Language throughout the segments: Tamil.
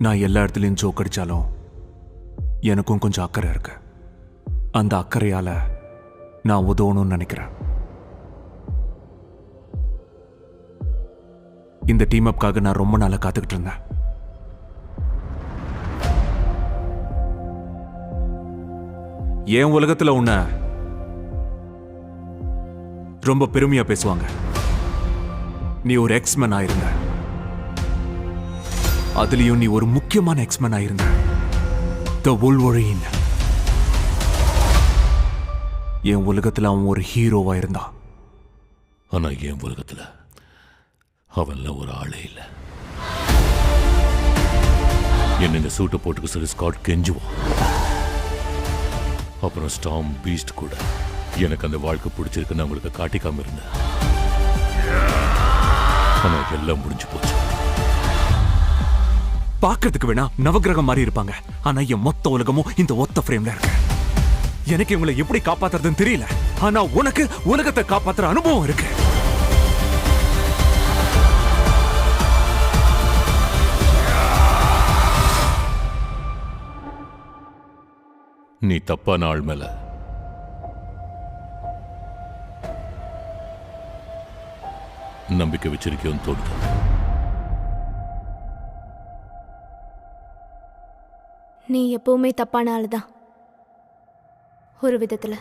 நான் எல்லா இடத்துலையும் ஜோக் அடிச்சாலும் எனக்கும் கொஞ்சம் அக்கறை இருக்கு. அந்த அக்கறையால நான் உதவணும்னு நினைக்கிறேன். இந்த டீம் அப்காக நான் ரொம்ப நாளா காத்துக்கிட்டு இருந்தேன். என் உலகத்துல உன்னை ரொம்ப பெருமையா பேசுவாங்க. நீ ஒரு எக்ஸ்மேன் ஆயிருந்த, அதுலயும் நீ ஒரு முக்கியமான எக்ஸ்மேன் ஆயிருந்த, தி வுல்வரீன். என் உலகத்துல அவன் ஒரு ஹீரோவா இருந்தான். ஆனா என் உலகத்துல அவன்லாம் ஒரு ஆளே இல்ல. என்ன இந்த சூட்டை போட்டுக்க சொல்லி ஸ்காட் கெஞ்சுவான். அப்புறம் ஸ்டாம் பீஸ்ட் கூட எனக்கு அந்த வாழ்க்கை பிடிச்சிருக்குன்னு அவங்களுக்கு காட்டிக்காம இருந்தேன். ஆனா எல்லாம் முடிஞ்சு போச்சு. பார்க்கறதுக்கு வேணா நவகிரகம் மாதிரி இருப்பாங்க, ஆனா என் மொத்த உலகமும் இந்த ஒத்த ஃப்ரேம்ல இருக்கு. எனக்கு இவங்களை எப்படி காப்பாத்துறதுன்னு தெரியல, ஆனா உனக்கு உலகத்தை காப்பாத்துற அனுபவம் இருக்கு. நீ தப்பான ஆள் மேல நம்பிக்கை வச்சிருக்கியோன்னு தோணுது. நீ எப்பவுமே தப்பான ஆளுதான் ஒரு விதத்துல.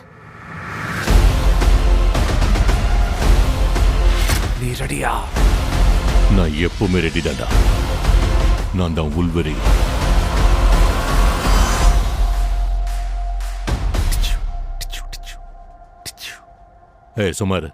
நீ ரெடியா? நான் எப்பவுமே ரெடி தான்டா. நான் தான் வுல்வரீன். ஏய் சுமார்,